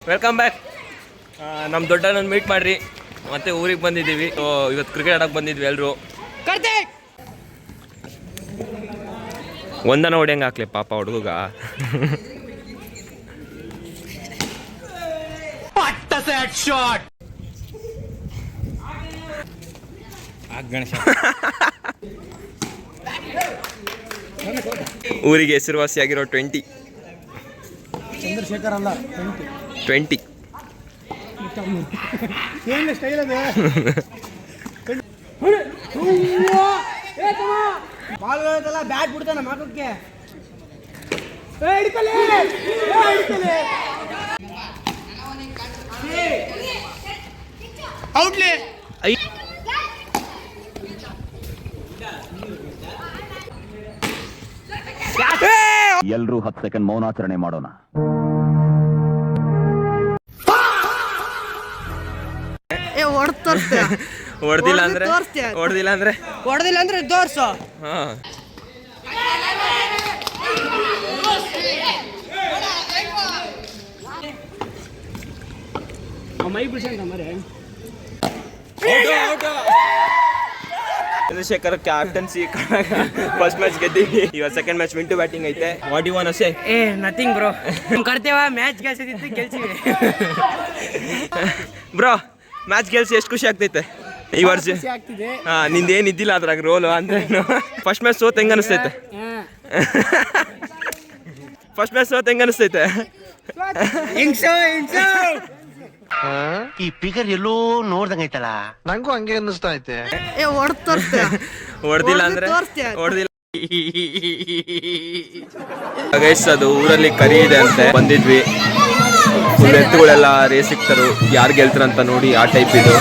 Welcome back. ನಮ್ಮ ದೊಡ್ಡಣ್ಣನ meet ಮಾಡ್ರಿ. ಮತ್ತೆ ಊರಿಗೆ ಬಂದಿದ್ದೀವಿ. ಇವತ್ತು ಕ್ರಿಕೆಟ್ ಆಡೋಕೆ ಬಂದಿದ್ವಿ ಎಲ್ಲರೂ. ಒಂದನ ಹೊಡೆಯಂಗೆ ಹಾಕ್ಲಿ ಪಾಪ ಹುಡುಗ. ಊರಿಗೆ ಹೆಸರುವಾಸಿಯಾಗಿರೋ 20 ಚಂದ್ರಶೇಖರ್ ಅಲ್ಲ 20 ಏನು ಸ್ಟೈಲ್ ಅದೇ ಬಾಲ್ಗಳಲ್ಲ ಬ್ಯಾಟ್ ಬಿಡ್ತಾನ ಮಗಕ್ಕೆ ಔಟ್ಲೆ ಎಲ್ರೂ 10 ಸೆಕೆಂಡ್ ಮೌನಾಚರಣೆ ಮಾಡೋಣ. ಹೊಡೆದಿಲ್ಲ ಅಂದ್ರೆ ತೋರ್ಸು. ಮೈ ಬಿಡ್ಸಂತ ಮರೆ ಚಂದ್ರಶೇಖರ್ ಕ್ಯಾಪ್ಟನ್ಸಿ ಫಸ್ಟ್ ಮ್ಯಾಚ್ ಗೆದ್ದೀವಿ. ಇವಾಗ ಸೆಕೆಂಡ್ ಮ್ಯಾಚ್ ವಿಂಟು ಬ್ಯಾಟಿಂಗ್ ಐತೆ. What you want to say? Nothing bro. ಕರ್ತೇವ ಮ್ಯಾಚ್ ಗೆಲ್ಸಿದ್ದು ಗೆಲ್ಸಿವಿ ಬ್ರೋ. ಮ್ಯಾಚ್ ಗೆಲ್ಸಿ ಎಷ್ಟು ಖುಷಿ ಆಗ್ತೈತೆ ಈ ವರ್ಷ? ನಿಂದೇನು ಇದ್ದಿಲ್ಲ ಅದ್ರಾಗ ರೋಲು ಅಂದ್ರೆ. ಫಸ್ಟ್ ಮ್ಯಾಚ್ ಸೋತ್ ಹೆಂಗ ಅನಿಸ್ತೈತೆ? ಫಸ್ಟ್ ಮ್ಯಾಚ್ ಸೋತ್ ಹೆಂಗ ಅನಿಸ್ತೈತೆ? ಈ ಪಿಗರ್ ಎಲ್ಲೋ ನೋಡ್ದಂಗೈತಲ್ಲ. ನಂಗೂ ಹಂಗೆ ಅನ್ನಿಸ್ತಾ ಐತೆ. ಹೊಡೆದಿಲ್ಲ ಅಂದ್ರೆ ಹೊಡೆದಿಲ್ಲ. ಅದು ಊರಲ್ಲಿ ಕರಿ ಇದೆ ಅಂತೆ, ಬಂದಿದ್ವಿ. ಫುಲ್ ಎತ್ತುಗಳೆಲ್ಲ ರೇಸ್ ಸಿಗ್ತಾರು, ಯಾರು ಗೆಲ್ತಾರಂತ ನೋಡಿ ಆ ಟೈಪ್ ಇದು.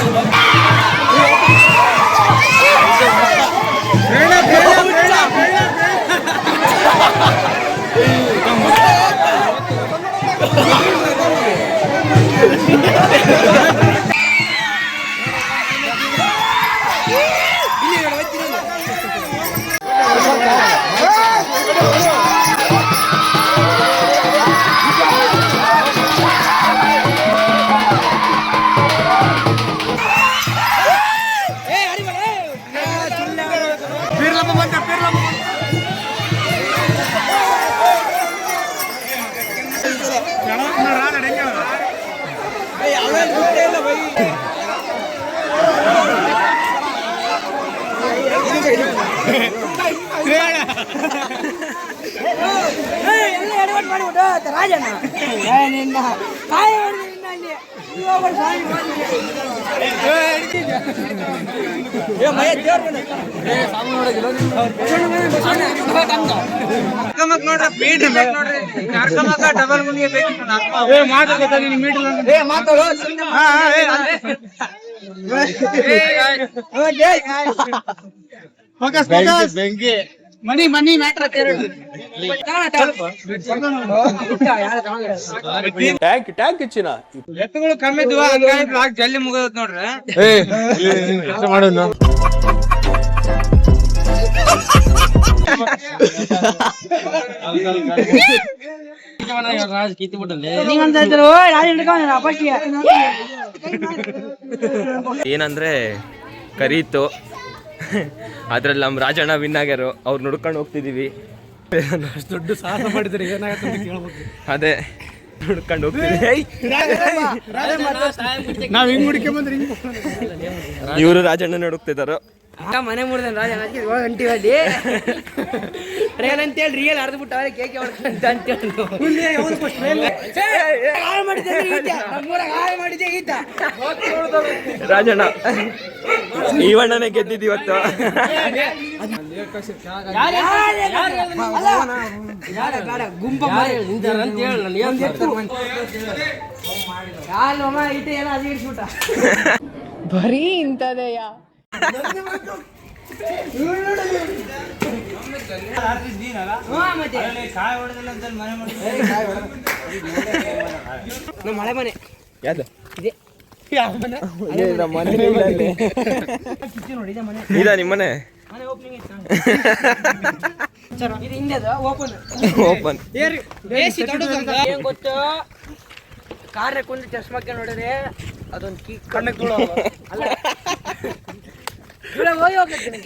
ಮನಿ ಮ್ಯಾಟ್ರ್ ಟ್ಯಾಂಕ್ ಹೆಚ್ಚಿನ ಎತ್ತುಗಳು ಕಮ್ಮಿ ಜಲ್ದಿ ಮುಗಿದ್ ನೋಡ್ರಿ. ಏನಂದ್ರೆ ಕರೀತು, ಅದ್ರಲ್ಲಿ ನಮ್ಮ ರಾಜಣ್ಣ ವಿನ್ ಆಗ್ಯಾರು. ಅವ್ರು ನೋಡ್ಕೊಂಡು ಹೋಗ್ತಿದೀವಿ. ಅಷ್ಟು ದೊಡ್ಡ ಸಾಹಸ ಮಾಡಿದ್ರೆ ಏನಾಗುತ್ತೆ ಅಂತ ಕೇಳ್ಬೇಕು. ಅದೇ ನೋಡ್ಕೊಂಡು ಹೋಗ್ತಿದ್ದೀವಿ. ನಾವ್ ಹಿಂಗ್ ಹುಡ್ಕೊಂಬಂದ್ರೆ ಇವರು ರಾಜಣ್ಣ ನೋಡುತ್ತಿದ್ದಾರೋ. ಮನೆ ಮುರಿದ ರಾಜಣ್ಣ ಗಂಟಿವಲ್ಲಿ ಟ್ರೈನ್ ಅಂತೇಳಿ ರಿಯಲ್ ಅರ್ಧ ಬಿಟ್ಟ ಕೇಕೆ ಮಾಡಿದ್ದೆ ಈತ ರಾಜಣ್ಣ. ಈವಣ್ಣನೇ ಗೆದ್ದಿದ್ದು ಇವತ್ತು. ಗುಂಪ ಬರೀ ಇಂಥದೆಯ ಮಳೆ ಮನೆ ಯಾವ್ದು ಇದೆ? ಇದಾ ನಿಮ್ಮನೆ? ಓಪನ್ ಓಪನ್ ಗೊತ್ತು ಕಾರ್ನ ಕುಂದು ಚಶ್ಮಕ್ಕೆ ನೋಡಿದ್ರೆ ಅದೊಂದು ಕೀ ಕಣ್ಣಕ್ಕೆ ತುಳು ಅಲ್ಲ ತುಳು ಹೋಗಿ ಹೋಗ್ತೀನಿ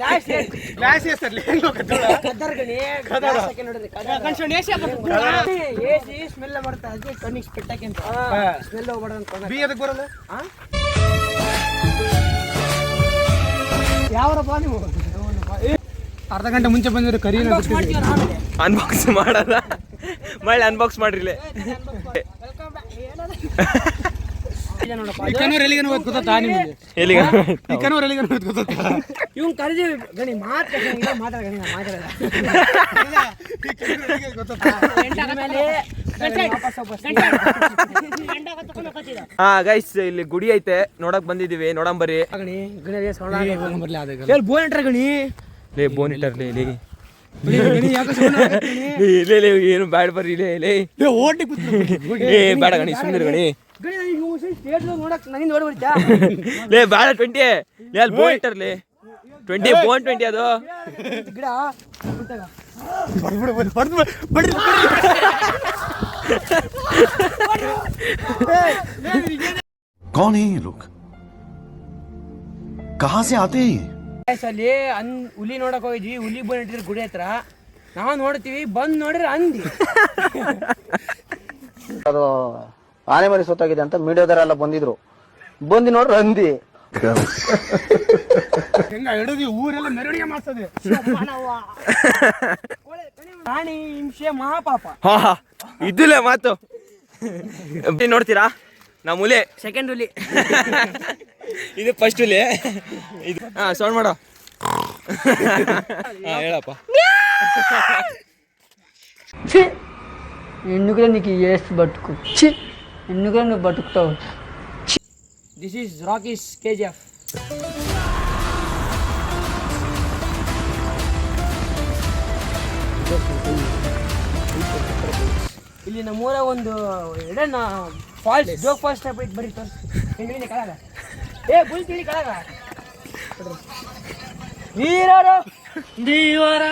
ಗ್ಲಾಸ್ ಎಷ್ಟಲ್ಲಿ ಹೆಂಗ್ ಹೋಗುತ್ತೆ ಕದ್ದರ್ ಗಣಿ ಗ್ಲಾಸ್ ಹಾಕಿ ನೋಡಿದ್ರೆ ಎಸಿ ಸ್ಮೆಲ್ ಮಾಡ್ತಾ ಅದಕ್ಕೆ ಕಣ್ಣಿಗೆ ಸ್ಪೆಟ್ ಹಾಕಿ ಅಂತ ಸ್ಮೆಲ್ ಹೋಗ್ಬೇಡ ಅಂತ ಬಿ ಅದಕ್ಕೆ ಬರಲ್ಲ ಯಾವರಪ್ಪ ನೀವು ಅರ್ಧ ಗಂಟೆ ಮುಂಚೆ ಬಂದಿರೋ ಕರಿ ಅನ್ಬಾಕ್ಸ್ ಮಾಡಲ್ಲ ಮಳೆ ಅನ್ಬಾಕ್ಸ್ ಮಾಡ್ರಿಲೆ ಎಲ್ಲಿಗೆ ಗೊತ್ತಾ ನಿಮಗೆ ಎಲ್ಲಿಗ ಈ ಕನೂರ್ ಎಲ್ಲಿಗೆ ಗೊತ್ತಾ ಇವ್ನು ಕರೆದಿವಿ ಗಣಿ ಮಾತಾಡ ಗಣಿ ಮಾತಾಡಲ್ಲ ಹಾ ಗೈಸ್ ಇಲ್ಲಿ ಗುಡಿ ಐತೆ ನೋಡಕ್ ಬಂದಿದೀವಿ ನೋಡಂಬರಿ ಗಣಿ ಗಣಿ ಬರ್ಲಿ ಅದೇ ಹೇಳಿ ಬೋನ್ ಇಟ್ರ ಗಣಿ ಲೇ ಬೋನ್ ಇಟ್ಟರ್ಲಿ ಇಲ್ಲಿ ಗಣಿ ಯಾಕೆ ಏನು ಬ್ಯಾಡ ಬರ್ರಿ ಲೇ ಓಟಿ ಏ ಬೇಡ ಗಣಿ ಸುಮ್ಮನೆ ಗಣಿ ಗಣಿ ನನಗೆ ಸ್ಟೇಟ್ ನೋಡಕ್ ನನ್ನಿಂದ ಓಡ್ಬಿಡ್ತಾ ಲೇ ಬೇಡ 20 ಲೇ ಅಲ್ಲಿ ಬೋನ್ ಇಟ್ಟರ್ಲಿ 20 ಬೋನ್ 20 ಅದು ಗಿಡ ಬಿಟ್ಟಾಗ कौन है ये लोग कहाँ से आते हैं ಅಲ್ಲಿ ಹುಲಿ ನೋಡಕ್ ಹೋಗಿದ್ವಿ ಹುಲಿ ಬಂದ್ ಇಟ್ಟಿದ್ರು ಗುಡಿ ಹತ್ರ ನಾವು ನೋಡ್ತೀವಿ ಬಂದ್ ನೋಡಿದ್ರೆ ಅಂದಿ ಅದು ಆನೆ ಮರಿ ಸೊತ್ತಾಗಿದೆ ಅಂತ ಮೀಡಿಯಾದವರೆಲ್ಲ ಬಂದಿದ್ರು ಬಂದು ನೋಡ್ರಿ ಹಂದಿ ಹೆಂಗ ಹಿಡಿದ್ವಿ ಊರೆಲ್ಲ ಮೆರವಣಿಗೆ ಮಾಡ್ತದೆ ಪ್ರಾಣಿ ಹಿಂಸೆ ಮಹಾಪಾಪ ಹಾ ಇದ್ದಿಲ್ಲ ಮಾತು ನೋಡ್ತೀರಾ ನಾ ಮುಲೆ ಸೆಕೆಂಡ್ ಹುಲಿ ಇದು ಫಸ್ಟ್ ಹುಲಿ ಇದು ಹಾ ಸೌಂಡ್ ಮಾಡೋ ಹಾ ಹೇಳಪ್ಪ ఎందుకురా నీకు ఏసు బతుకు ఎందుకురా నువ్వు బతుకుతావు ದಿಸ್ ಈಸ್ ರಾಕೀಸ್ KGF ಇಲ್ಲಿ ನಮ್ಮೂರ ಒಂದು ಎಡನ ಫಾಲ್ಸ್ ಜೋಗ್ ಫಾಲ್ಸ್ ಟೈಪ್ ಐತೆ ಬರೀ ತೋರಿಸಿ ಕಳಗ ಏ ಬುಲ್ ತಿಳಿ ಕಳಗ ವೀರರ ದೀವರ